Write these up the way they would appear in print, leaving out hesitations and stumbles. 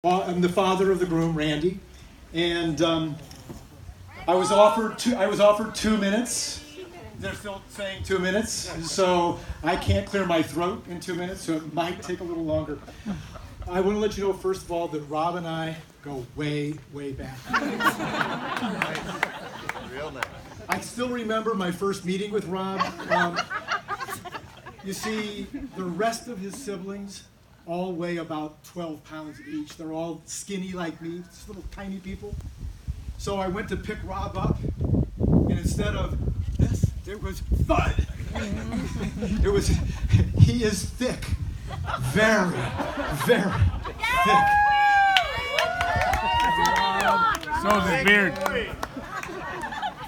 I'm the father of the groom, Randy, and I was offered 2 minutes. They're still saying 2 minutes, so I can't clear my throat in 2 minutes, so it might take a little longer. I want to let you know, first of all, that Rob and I go way, way back. Real nice. I still remember my first meeting with Rob. You see, the rest of his siblings all weigh about 12 pounds each. They're all skinny like me, just little tiny people. So I went to pick Rob up, and instead of this, there was thud. He is thick. Very, very thick. So is his beard.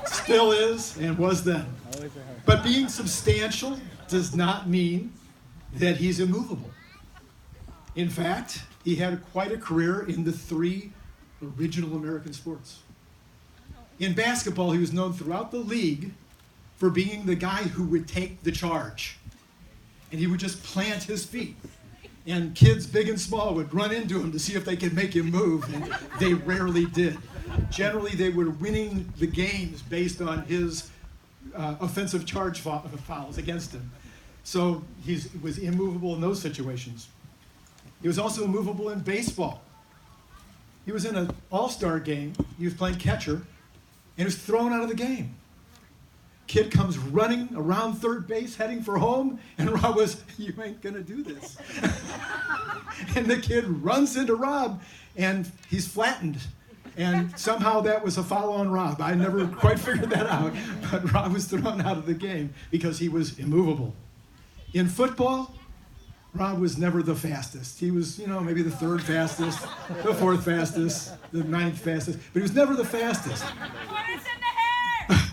Still is and was then. But being substantial does not mean that he's immovable. In fact, he had quite a career in the 3 original American sports. In basketball, he was known throughout the league for being the guy who would take the charge. And he would just plant his feet. And kids big and small would run into him to see if they could make him move, and they rarely did. Generally, they were winning the games based on his offensive charge fouls against him. So he was immovable in those situations. He was also immovable in baseball. He was in an all-star game. He was playing catcher, and he was thrown out of the game. Kid comes running around third base, heading for home, and Rob was, "You ain't gonna do this." And the kid runs into Rob, and he's flattened. And somehow that was a foul on Rob. I never quite figured that out, but Rob was thrown out of the game because he was immovable. In football, Rob was never the fastest. He was, maybe the 3rd fastest, the 4th fastest, the 9th fastest, but he was never the fastest.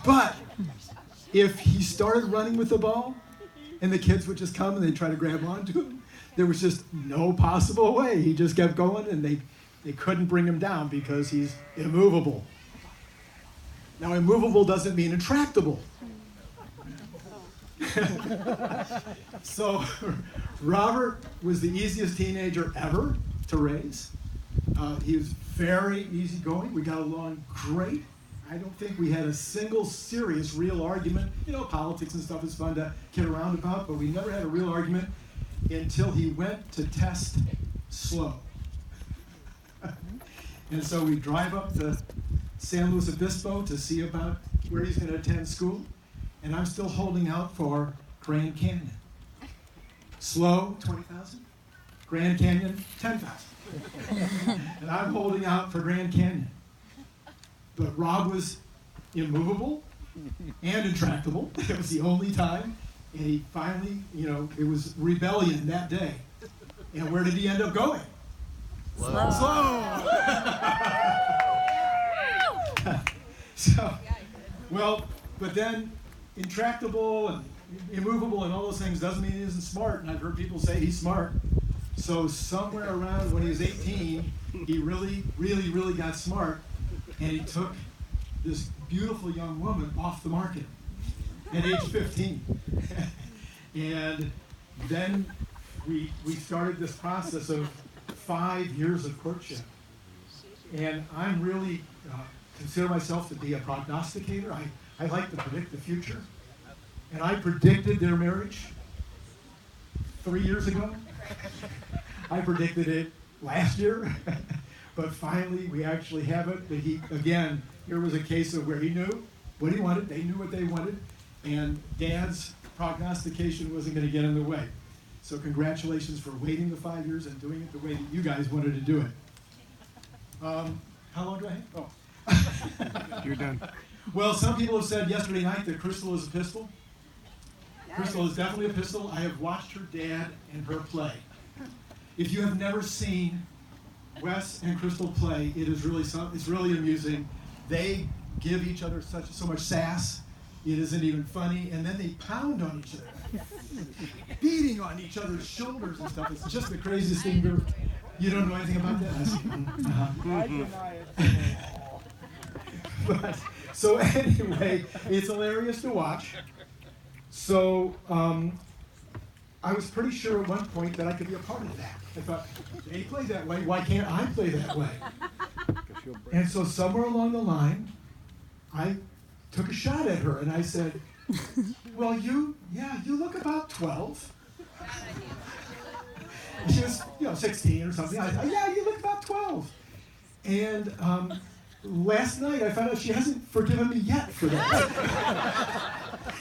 But if he started running with the ball, and the kids would just come and they'd try to grab onto him, there was just no possible way. He just kept going, and they couldn't bring him down because he's immovable. Now, immovable doesn't mean intractable. So Robert was the easiest teenager ever to raise. He was very easygoing. We got along great. I don't think we had a single serious, real argument. Politics and stuff is fun to kid around about, but we never had a real argument until he went to test slow. And so we drive up to San Luis Obispo to see about where he's going to attend school. And I'm still holding out for Grand Canyon. Slow, 20,000. Grand Canyon, 10,000. And I'm holding out for Grand Canyon. But Rob was immovable and intractable. It was the only time. And he finally, it was rebellion that day. And where did he end up going? Slow. But then intractable and immovable and all those things doesn't mean he isn't smart. And I've heard people say he's smart. So somewhere around when he was 18, he really, really, really got smart. And he took this beautiful young woman off the market at age 15. And then we started this process of 5 years of courtship. And I'm really consider myself to be a prognosticator. I like to predict the future. And I predicted their marriage 3 years ago. I predicted it last year. But finally, we actually have it. But here was a case of where he knew what he wanted. They knew what they wanted. And Dad's prognostication wasn't going to get in the way. So congratulations for waiting the 5 years and doing it the way that you guys wanted to do it. How long do I have? Oh. You're done. Well, some people have said yesterday night that Christal is a pistol. Christal is definitely a pistol. I have watched her dad and her play. If you have never seen Wes and Christal play, it's really amusing. They give each other so much sass. It isn't even funny, and then they pound on each other, beating on each other's shoulders and stuff. It's just the craziest thing ever. You don't know anything about that? So anyway, it's hilarious to watch. So I was pretty sure at one point that I could be a part of that. I thought, they play that way, why can't I play that way? And so somewhere along the line, I took a shot at her and I said, well, you look about 12. She was, 16 or something. I thought, yeah, you look about 12. And last night I found out she hasn't forgiven me yet for that.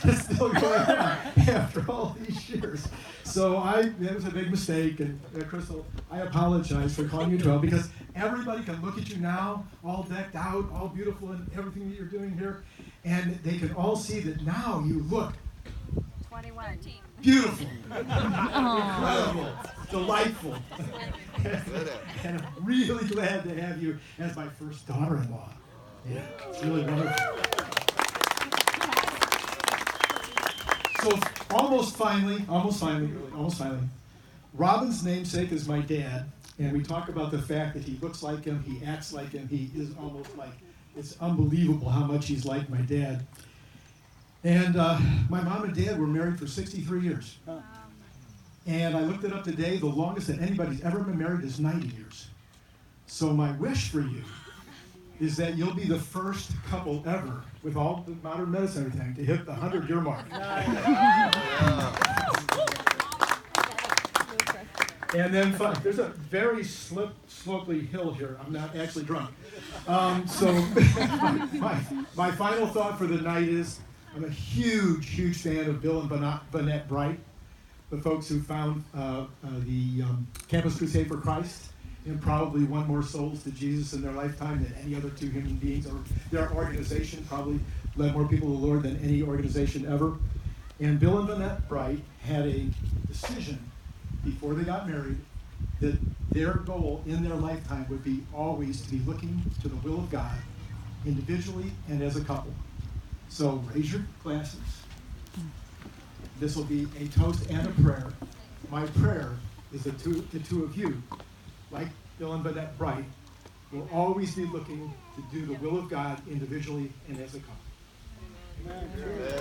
It's still going on after all these years. So that was a big mistake, and Christal, I apologize for calling you 12 because everybody can look at you now, all decked out, all beautiful and everything that you're doing here, and they can all see that now you look 21. beautiful, incredible, delightful. And I'm really glad to have you as my first daughter-in-law. Yeah, it's really wonderful. So almost finally, Robin's namesake is my dad, and we talk about the fact that he looks like him, he acts like him, he is almost like, it's unbelievable how much he's like my dad. And my mom and dad were married for 63 years. And I looked it up today, the longest that anybody's ever been married is 90 years. So my wish for you is that you'll be the first couple ever, with all the modern medicine and everything, to hit the 100-year mark. And then there's a very slopely hill here. I'm not actually drunk. So my final thought for the night is, I'm a huge fan of Bill and Bonette Bright, the folks who found the Campus Crusade for Christ, and probably won more souls to Jesus in their lifetime than any other two human beings, or their organization probably led more people to the Lord than any organization ever. And Bill and Bonette Bright had a decision before they got married that their goal in their lifetime would be always to be looking to the will of God, individually and as a couple. So raise your glasses. This will be a toast and a prayer. My prayer is the two of you, like Bill and Bonette Bright, will always be looking to do the will of God individually and as a couple. Amen.